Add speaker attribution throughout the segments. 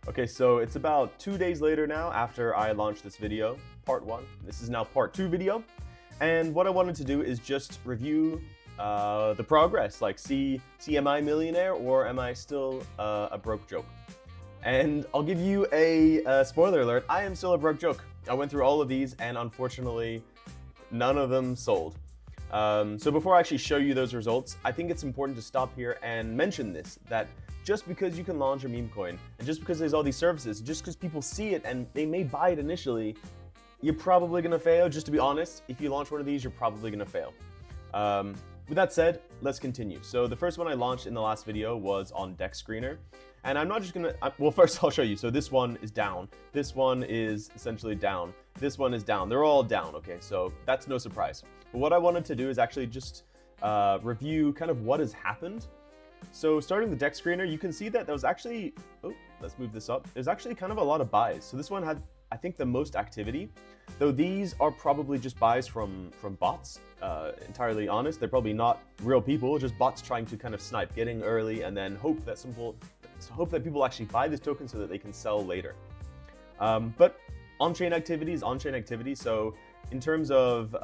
Speaker 1: Okay, so it's about 2 days later now after I launched this video, part 1. This is now part 2 video. And what I wanted to do is just review the progress, like see am I a millionaire or am I still a broke joke? And I'll give you a spoiler alert, I am still a broke joke. I went through all of these and unfortunately none of them sold. So before I actually show you those results, I think it's important to stop here and mention this, that just because you can launch a meme coin, and just because there's all these services, just because people see it and they may buy it initially, you're probably gonna fail. Just to be honest, if you launch one of these, you're probably gonna fail. With that said, let's continue. So the first one I launched in the last video was on Dexscreener. And I'm not just gonna, well, first I'll show you. So this one is down. This one is essentially down. This one is down. They're all down, okay? So that's no surprise. But what I wanted to do is actually just review kind of what has happened. So starting the Dexscreener, you can see that there was actually, oh, let's move this up. There's actually kind of a lot of buys. So this one had, I think, the most activity, though these are probably just buys from bots, entirely honest. They're probably not real people, just bots trying to kind of snipe, getting early and then hope that people actually buy this token so that they can sell later. But on-chain activity is on-chain activity. So in terms of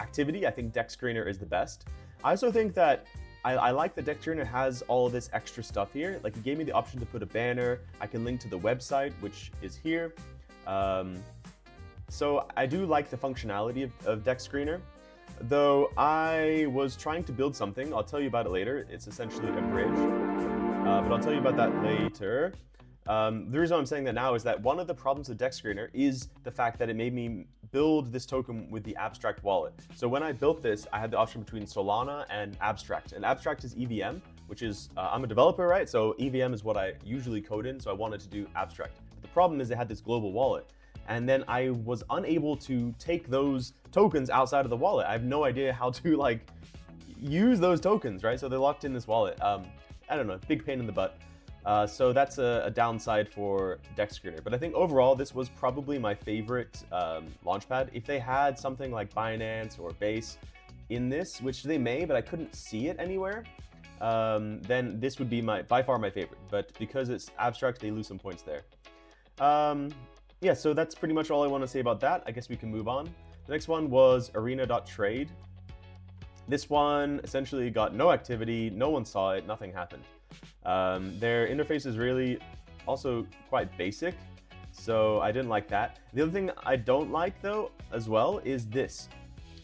Speaker 1: activity, I think Dexscreener is the best. I also think that I like that Dexscreener has all of this extra stuff here. Like, it gave me the option to put a banner. I can link to the website, which is here. So I do like the functionality of Dexscreener, though I was trying to build something. I'll tell you about it later. It's essentially a bridge, but I'll tell you about that later. The reason I'm saying that now is that one of the problems with Dexscreener is the fact that it made me build this token with the Abstract wallet. So when I built this, I had the option between Solana and Abstract. And Abstract is EVM, which is, I'm a developer, right? So EVM is what I usually code in, so I wanted to do Abstract. But the problem is it had this global wallet. And then I was unable to take those tokens outside of the wallet. I have no idea how to like use those tokens, right? So they're locked in this wallet. I don't know, big pain in the butt. So that's a downside for Dexscreener. But I think overall, this was probably my favorite Launchpad. If they had something like Binance or Base in this, which they may, but I couldn't see it anywhere, then this would be by far my favorite. But because it's Abstract, they lose some points there. Yeah, so that's pretty much all I want to say about that. I guess we can move on. The next one was Arena.trade. This one essentially got no activity, no one saw it, nothing happened. Their interface is really also quite basic, so I didn't like that. The other thing I don't like, though, as well, is this.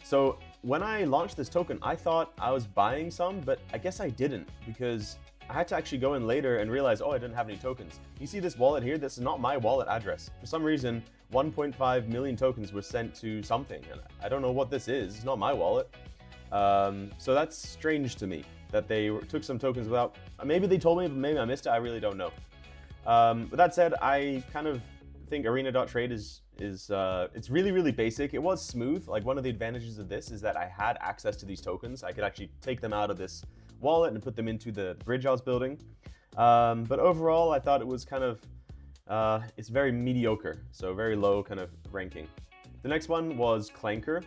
Speaker 1: So when I launched this token, I thought I was buying some, but I guess I didn't, because I had to actually go in later and realize, oh, I didn't have any tokens. You see this wallet here? This is not my wallet address. For some reason, 1.5 million tokens were sent to something, and I don't know what this is. It's not my wallet. So that's strange to me, that they took some tokens without, maybe they told me, but maybe I missed it, I really don't know. With that said, I kind of think Arena.trade is it's really, really basic. It was smooth. Like, one of the advantages of this is that I had access to these tokens. I could actually take them out of this wallet and put them into the bridge I was building. But overall, I thought it was kind of, it's very mediocre, so very low kind of ranking. The next one was Clanker.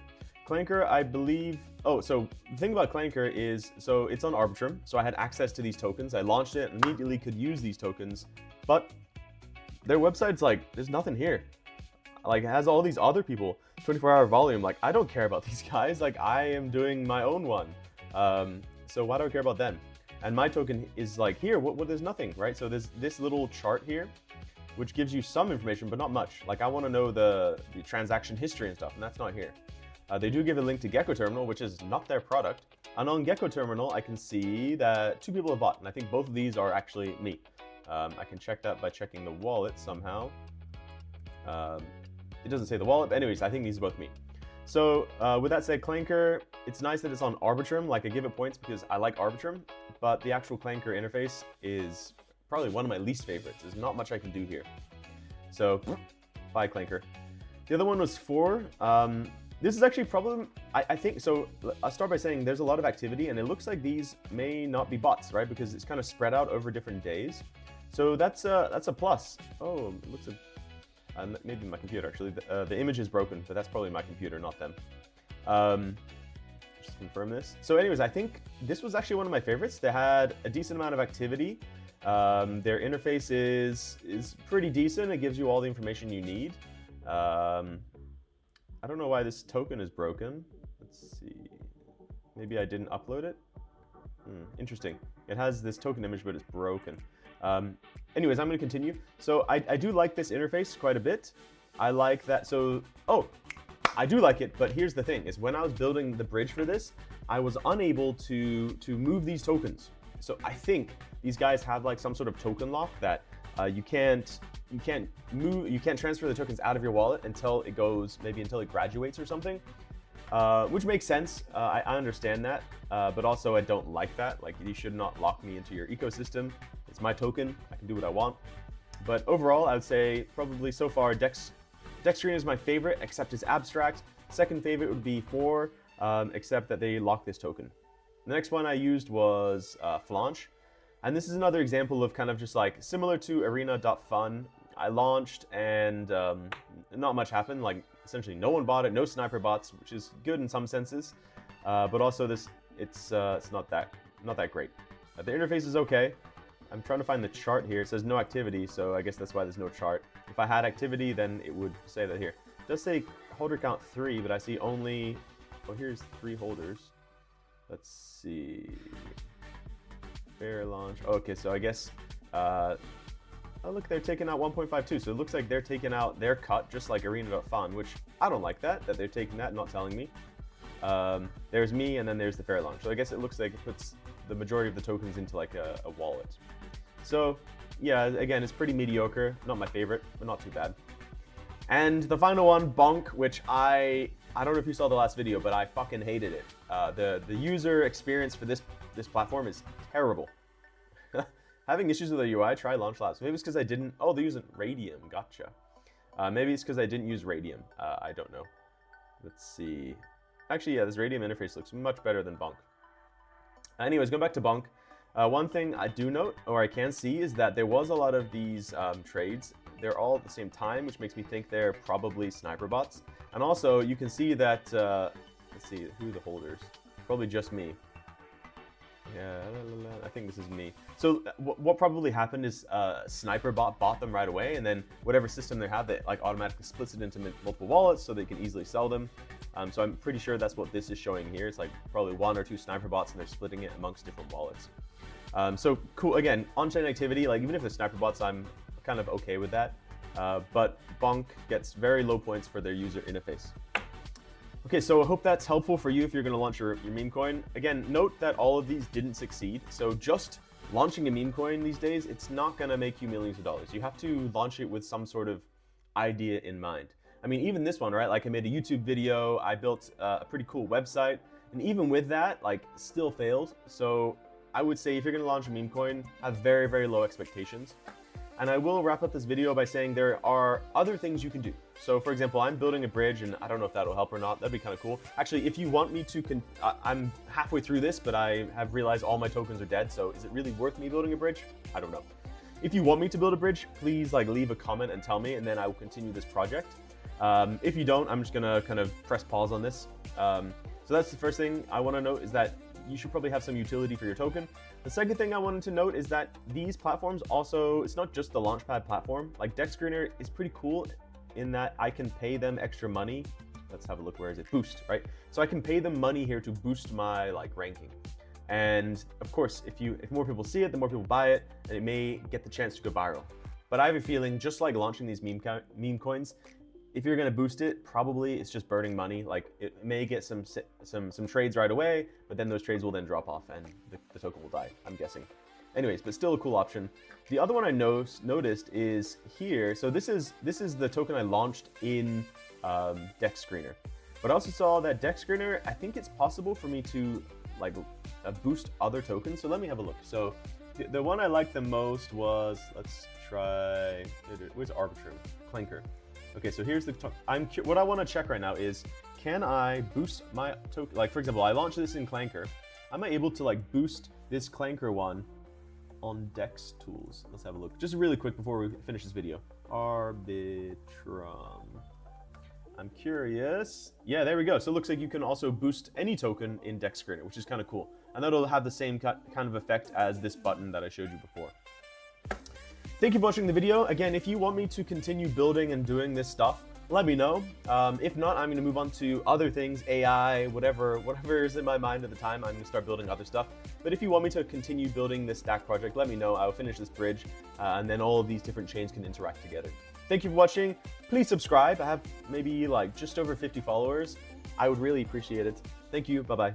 Speaker 1: Clanker, I believe, oh, so the thing about Clanker is, so it's on Arbitrum, so I had access to these tokens. I launched it, immediately could use these tokens, but their website's like, there's nothing here. Like, it has all these other people, 24-hour volume. Like, I don't care about these guys. Like, I am doing my own one. So why do I care about them? And my token is like, here, there's nothing, right? So there's this little chart here, which gives you some information, but not much. Like, I want to know the transaction history and stuff, and that's not here. They do give a link to Gecko Terminal, which is not their product. And on Gecko Terminal, I can see that 2 people have bought, and I think both of these are actually me. I can check that by checking the wallet somehow. It doesn't say the wallet, but anyways, I think these are both me. So with that said, Clanker, it's nice that it's on Arbitrum. Like, I give it points because I like Arbitrum, but the actual Clanker interface is probably one of my least favorites. There's not much I can do here. So, bye, Clanker. The other one was Four. This is actually probably, I think, so I'll start by saying there's a lot of activity, and it looks like these may not be bots, right? Because it's kind of spread out over different days. So that's a plus. Oh, it looks like, maybe my computer, actually. The image is broken, but that's probably my computer, not them. Just confirm this. So anyways, I think this was actually one of my favorites. They had a decent amount of activity. Their interface is pretty decent. It gives you all the information you need. I don't know why this token is broken. Let's see. Maybe I didn't upload it? Interesting. It has this token image, but it's broken. Anyways, I'm going to continue. So I do like this interface quite a bit. I like that. So, I do like it, but here's the thing, is when I was building the bridge for this, I was unable to move these tokens. So I think these guys have like some sort of token lock that you can't transfer the tokens out of your wallet until it goes, maybe until it graduates or something, which makes sense. I understand that, but also I don't like that. Like, you should not lock me into your ecosystem. It's my token. I can do what I want. But overall, I would say probably so far Dexscreener is my favorite, except it's abstract. Second favorite would be Four, except that they lock this token. The next one I used was Flaunch. And this is another example of kind of just like similar to Arena.fun. I launched and not much happened. Like, essentially no one bought it, no sniper bots, which is good in some senses. But also it's not that great. The interface is okay. I'm trying to find the chart here. It says no activity, so I guess that's why there's no chart. If I had activity, then it would say that here. It does say holder count 3, but I see only, oh, here's 3 holders. Let's see. Fair launch. Okay, so I guess, oh look, they're taking out 1.52. So it looks like they're taking out their cut, just like Arena.fun, which I don't like that they're taking that and not telling me. There's me, and then there's the fair launch. So I guess it looks like it puts the majority of the tokens into like a wallet. So yeah, again, it's pretty mediocre. Not my favorite, but not too bad. And the final one, Bonk, which I don't know if you saw the last video, but I fucking hated it. The user experience for this platform is terrible. Having issues with the UI, try Launch Labs. Maybe it's because I didn't, oh, they're using Radium, gotcha. Maybe it's because I didn't use Radium, I don't know. Let's see. Actually, yeah, this Radium interface looks much better than Bonk. Anyways, going back to Bonk, one thing I do note, or I can see, is that there was a lot of these trades. They're all at the same time, which makes me think they're probably sniper bots. And also, you can see that, let's see, who are the holders? Probably just me. Yeah, I think this is me. So what probably happened is Sniper bought them right away, and then whatever system they have, that like automatically splits it into multiple wallets so they can easily sell them. So I'm pretty sure that's what this is showing here. It's like probably 1 or 2 Sniper bots, and they're splitting it amongst different wallets. So cool. Again, on-chain activity, like even if it's Sniper bots, I'm kind of okay with that. But Bonk gets very low points for their user interface. Okay, so I hope that's helpful for you if you're going to launch your meme coin. Again, note that all of these didn't succeed. So just launching a meme coin these days, it's not going to make you millions of dollars. You have to launch it with some sort of idea in mind. I mean, even this one, right? Like, I made a YouTube video, I built a pretty cool website, and even with that, like, still failed. So I would say if you're going to launch a meme coin, have very, very low expectations. And I will wrap up this video by saying there are other things you can do. So for example, I'm building a bridge, and I don't know if that'll help or not. That'd be kind of cool. Actually, if you want me to, I'm halfway through this, but I have realized all my tokens are dead. So is it really worth me building a bridge? I don't know. If you want me to build a bridge, please like leave a comment and tell me, and then I will continue this project. If you don't, I'm just gonna kind of press pause on this. So that's the first thing I want to note, is that you should probably have some utility for your token. The second thing I wanted to note is that these platforms also, it's not just the Launchpad platform. Like Dexscreener is pretty cool in that I can pay them extra money. Let's have a look, where is it? Boost, right? So I can pay them money here to boost my like ranking. And of course, if more people see it, the more people buy it, and it may get the chance to go viral. But I have a feeling, just like launching these meme coins, if you're going to boost it, probably it's just burning money. Like, it may get some trades right away, but then those trades will then drop off and the token will die, I'm guessing. Anyways, but still a cool option. The other one I noticed is here. So this is the token I launched in Dexscreener. But I also saw that Dexscreener, I think it's possible for me to like boost other tokens. So let me have a look. So the one I liked the most was, let's try, where's Arbitrum? Clanker. Okay, so here's the what I want to check right now is, can I boost my token? Like, for example, I launched this in Clanker. Am I able to like boost this Clanker one on Dex tools? Let's have a look. Just really quick before we finish this video. Arbitrum. I'm curious. Yeah, there we go. So it looks like you can also boost any token in Dexscreener, which is kind of cool. And that'll have the same kind of effect as this button that I showed you before. Thank you for watching the video. Again, if you want me to continue building and doing this stuff, let me know. If not, I'm going to move on to other things, AI, whatever is in my mind at the time. I'm going to start building other stuff. But if you want me to continue building this stack project, let me know. I'll finish this bridge, and then all of these different chains can interact together. Thank you for watching. Please subscribe. I have maybe like just over 50 followers. I would really appreciate it. Thank you. Bye-bye.